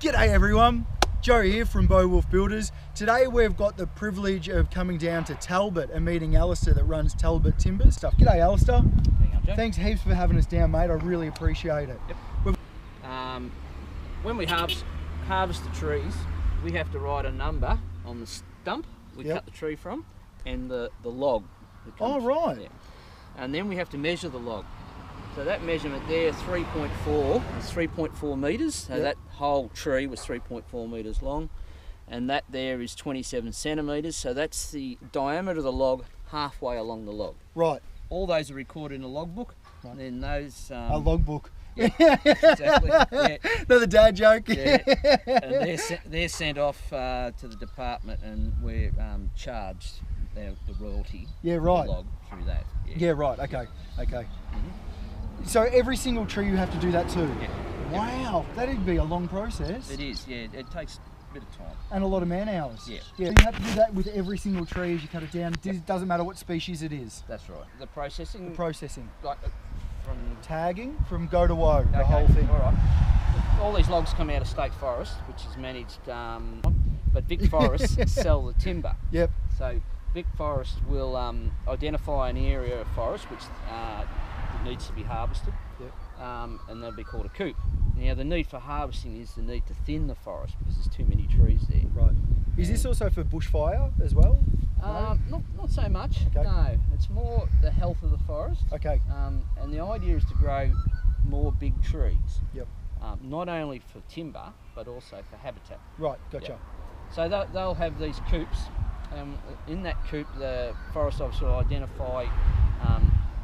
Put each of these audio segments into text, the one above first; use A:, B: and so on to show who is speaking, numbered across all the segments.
A: G'day everyone, Joe here from Beowulf Builders. Today we've got the privilege of coming down to Talbot and meeting Alistair that runs Talbot Timbers. G'day Alistair. Thanks heaps for having us down, mate. I really appreciate it.
B: Yep. When we harvest the trees, we have to write a number on the stump we cut the tree from and the log.
A: Oh, right.
B: Yeah. And then we have to measure the log. So that measurement there, 3.4, is 3.4 metres. So that whole tree was 3.4 metres long. And that there is 27 centimetres. So that's the diameter of the log halfway along the log.
A: Right.
B: All those are recorded in a logbook. Right. And then those...
A: a logbook.
B: Yeah, exactly. Yeah.
A: Another dad joke.
B: Yeah. And they're sent off to the department, and we're charged the royalty.
A: Yeah, right.
B: For the log through that.
A: Yeah, right. Okay. Okay. So every single tree you have to do that too.
B: Yeah.
A: Wow, that'd be a long process.
B: It is. Yeah, it takes a bit of time.
A: And a lot of man hours.
B: Yeah.
A: Yeah. So you have to do that with every single tree as you cut it down. It doesn't matter what species it is.
B: That's right. The processing.
A: The processing.
B: Like from
A: tagging from go to woe, the whole thing.
B: All right. All these logs come out of State Forest, which is managed, but Vic Forests sell the timber.
A: Yep.
B: So Vic Forest will identify an area of forest which needs to be harvested.
A: Yep.
B: And that'll be called a coop. Now the need for harvesting is the need to thin the forest because there's too many trees there.
A: Right. Is this also for bushfire as well?
B: No? Not so much.
A: Okay.
B: No, it's more the health of the forest.
A: Okay.
B: And the idea is to grow more big trees.
A: Yep.
B: Not only for timber but also for habitat.
A: Right. Gotcha.
B: Yep. So they'll have these coops. In that coop, the forest officer will identify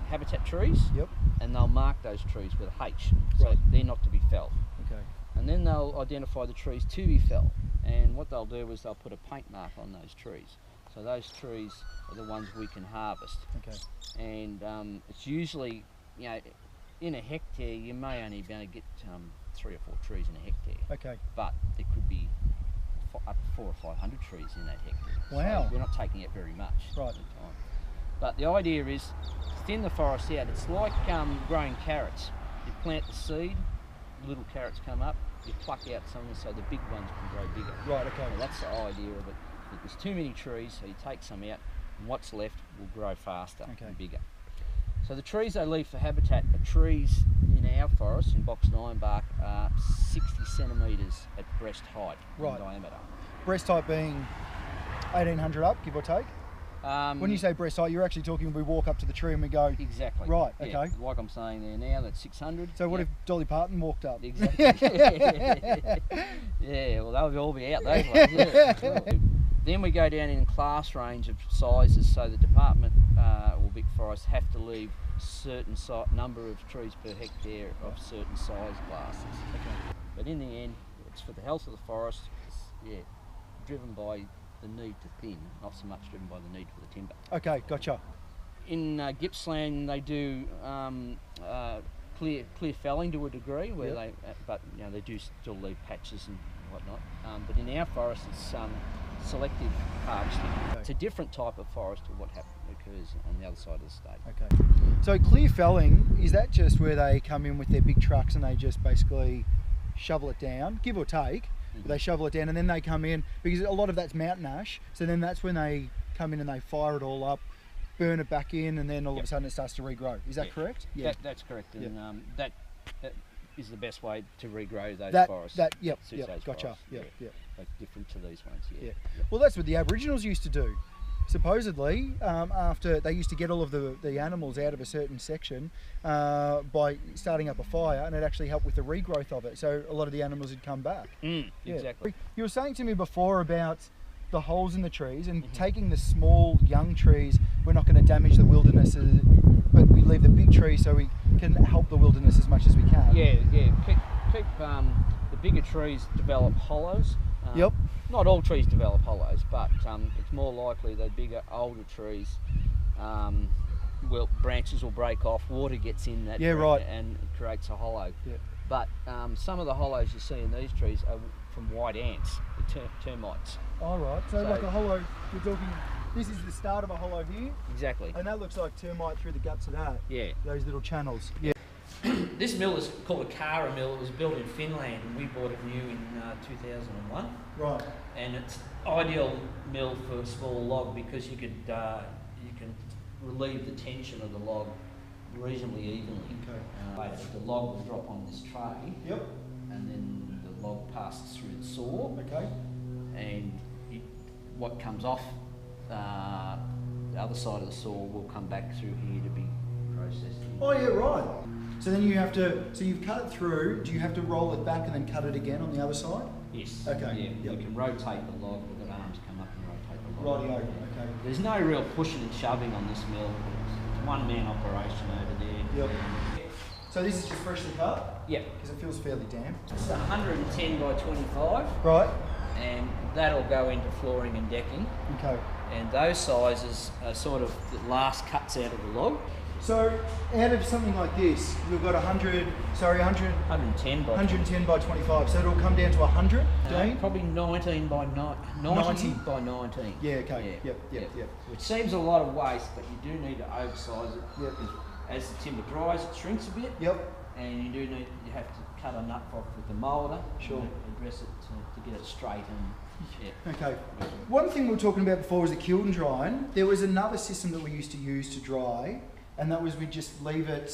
B: habitat trees.
A: Yep.
B: And they'll mark those trees with a H, so
A: right.
B: they're not to be felled.
A: Okay.
B: And then they'll identify the trees to be felled. And what they'll do is they'll put a paint mark on those trees. So those trees are the ones we can harvest.
A: Okay.
B: And it's usually, in a hectare, you may only be able to get 3 or 4 trees in a hectare.
A: Okay.
B: But there could be up to 400 or 500 trees in that hectare.
A: Wow.
B: So we're not taking out very much
A: right.
B: at the time. But the idea is to thin the forest out. It's like growing carrots. You plant the seed, little carrots come up, you pluck out some of them so the big ones can grow bigger.
A: Right, okay.
B: So that's the idea of it. There's too many trees, so you take some out, and what's left will grow faster and bigger. So the trees they leave for habitat are trees in our forest, in box 9 bark, are 60 centimetres at breast height in diameter. Breast
A: height being 1800 up, give or take? When you say breast height, you're actually talking we walk up to the tree and we go...
B: Exactly.
A: Right,
B: yeah,
A: okay.
B: Like I'm saying there now, that's 600.
A: So what if Dolly Parton walked up?
B: Exactly. Yeah, well they'll all be out those ones. Yeah. Then we go down in class range of sizes, so the department or Vic Forest have to leave certain number of trees per hectare of certain size classes.
A: Okay.
B: But in the end, it's for the health of the forest. It's driven by the need to thin, not so much driven by the need for the timber. Okay, gotcha. In Gippsland, they do clear felling to a degree, where they do still leave patches and whatnot. But in our forest, it's selective harvesting. Okay. It's a different type of forest to what occurs on the other side of the state.
A: Okay. So clear felling, is that just where they come in with their big trucks and they just basically shovel it down, give or take? They shovel it down and then they come in, because a lot of that's mountain ash, so then that's when they come in and they fire it all up, burn it back in, and then all of a sudden it starts to regrow. Is that correct?
B: Yeah, that's correct. And that is the best way to regrow those forests.
A: Gotcha.
B: Like different to these ones. Yeah.
A: Well, that's what the Aboriginals used to do. Supposedly, after they used to get all of the animals out of a certain section by starting up a fire, and it actually helped with the regrowth of it. So a lot of the animals had come back.
B: Exactly.
A: You were saying to me before about the holes in the trees and taking the small young trees. We're not going to damage the wilderness, but we leave the big trees so we can help the wilderness as much as we can.
B: Yeah. Keep the bigger trees develop hollows.
A: Yep.
B: Not all trees develop hollows, but it's more likely the bigger, older trees, branches will break off, water gets in that, and it creates a hollow.
A: Yeah.
B: But some of the hollows you see in these trees are from white ants, the termites.
A: All right. So like a hollow, you're talking. This is the start of a hollow here.
B: Exactly.
A: And that looks like termite through the guts of that.
B: Yeah.
A: Those little channels. Yeah.
B: This mill is called a Kara mill. It was built in Finland, and we bought it new in 2001.
A: Right.
B: And it's ideal mill for a small log because you can relieve the tension of the log reasonably evenly.
A: Okay.
B: The log will drop on this tray.
A: Yep.
B: And then the log passes through the saw.
A: Okay.
B: And what comes off the other side of the saw will come back through here to be processed.
A: Oh yeah, right. So then you have to, so you've cut it through, do you have to roll it back and then cut it again on the other side?
B: Yes.
A: Okay.
B: Yeah,
A: yep.
B: You can rotate the log, we've got arms come up and rotate the log.
A: Rightio, okay.
B: There's no real pushing and shoving on this mill. It's a one-man operation over there.
A: Yep. So this is just freshly cut?
B: Yep.
A: Because it feels fairly damp.
B: It's 110 by 25.
A: Right.
B: And that'll go into flooring and decking.
A: Okay.
B: And those sizes are sort of the last cuts out of the log.
A: So out of something like this, we've got 110 by 25. So it'll come down to 100, Dean?
B: Probably 19 by 90 by 19.
A: Yeah, okay.
B: Yeah.
A: Yep.
B: Which seems a lot of waste, but you do need to oversize it.
A: Yep.
B: As the timber dries, it shrinks a bit.
A: Yep.
B: And you have to cut a nut off with the moulder.
A: Sure.
B: And address it to get it straight and. Yeah.
A: Okay. One thing we were talking about before was the kiln drying. There was another system that we used to use to dry, and that was we just leave it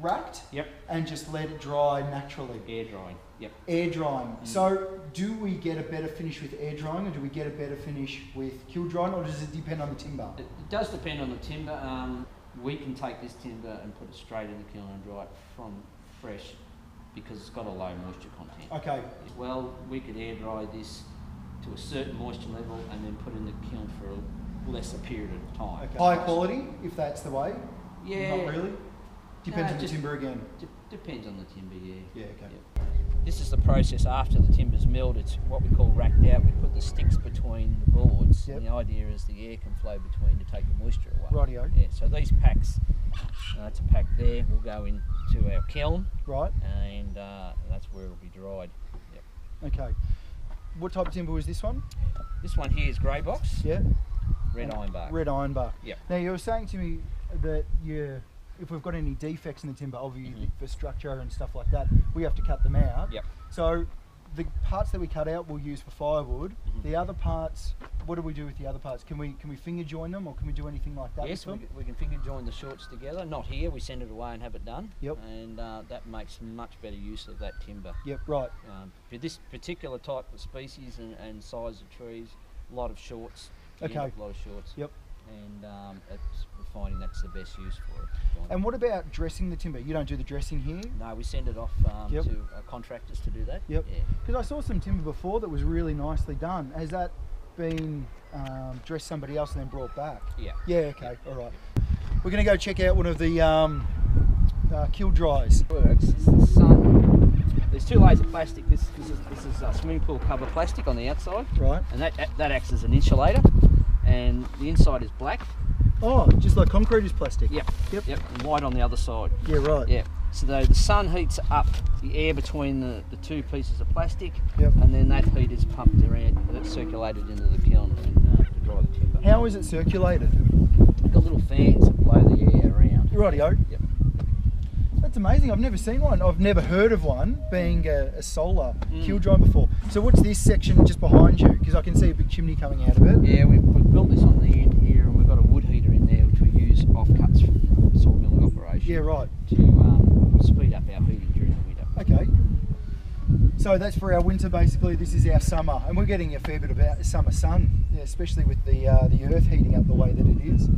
A: racked.
B: Yep.
A: And just let it dry naturally.
B: Air drying. Yep.
A: Air drying. So do we get a better finish with air drying, or do we get a better finish with kiln drying, or does it depend on the timber?
B: It does depend on the timber. We can take this timber and put it straight in the kiln and dry it from fresh because it's got a low moisture content.
A: Okay.
B: Well, we could air dry this to a certain moisture level and then put in the kiln for a lesser period of time.
A: Okay. High quality, if that's the way?
B: Yeah.
A: Not really? Depends on the
B: just
A: timber again?
B: Depends on the timber, yeah.
A: Yeah, okay.
B: Yep. This is the process after the timber's milled. It's what we call racked out. We put the sticks between the boards.
A: Yep.
B: And the idea is the air can flow between to take the moisture away.
A: Rightio.
B: Yeah, so these packs, it's a pack there, will go into our kiln.
A: Right.
B: And that's where it'll be dried. Yep.
A: Okay. What type of timber was this one?
B: This one here is grey box.
A: Yeah.
B: Red ironbark.
A: Red ironbark.
B: Yep.
A: Now you were saying to me that if we've got any defects in the timber, obviously for structure and stuff like that, we have to cut them out.
B: Yep.
A: So the parts that we cut out we'll use for firewood. The other parts, what do we do with the other parts? Can we finger join them, or can we do anything like that?
B: Yes,
A: with them?
B: we can finger join the shorts together. Not here, we send it away and have it done.
A: Yep.
B: And that makes much better use of that timber.
A: Yep, right.
B: For this particular type of species and size of trees, a lot of shorts.
A: Okay.
B: A lot of shorts.
A: Yep.
B: And we're finding that's the best use for it.
A: And what about dressing the timber? You don't do the dressing here?
B: No, we send it off
A: Yep.
B: to contractors to do that.
A: Yep.
B: Yeah.
A: Because I saw some timber before that was really nicely done. Has that been dressed somebody else and then brought back?
B: Yeah.
A: Yeah, okay, all right. We're going to go check out one of the kiln dries.
B: Works. It's the sun. There's two layers of plastic. This is swimming pool cover plastic on the outside.
A: Right.
B: And that acts as an insulator. And the inside is black.
A: Oh, just like concrete is plastic?
B: Yep.
A: Yep.
B: And white on the other side.
A: Yeah, right.
B: Yeah. So the sun heats up the air between the two pieces of plastic.
A: Yep.
B: And then that heat is pumped around, it's circulated into the kiln and to dry the timber.
A: How is it circulated?
B: We've got little fans that blow the air around.
A: Rightio.
B: Yep.
A: That's amazing. I've never seen one. I've never heard of one being a solar kiln dry before. So what's this section just behind you? Because I can see a big chimney coming out of it.
B: Yeah, we've built this on the end here, and we've got a wood heater in there which we use offcuts from sawmilling operation.
A: Yeah, right.
B: To speed up our heating during the winter.
A: Okay. So that's for our winter basically. This is our summer, and we're getting a fair bit of summer sun, especially with the earth heating up the way that it is.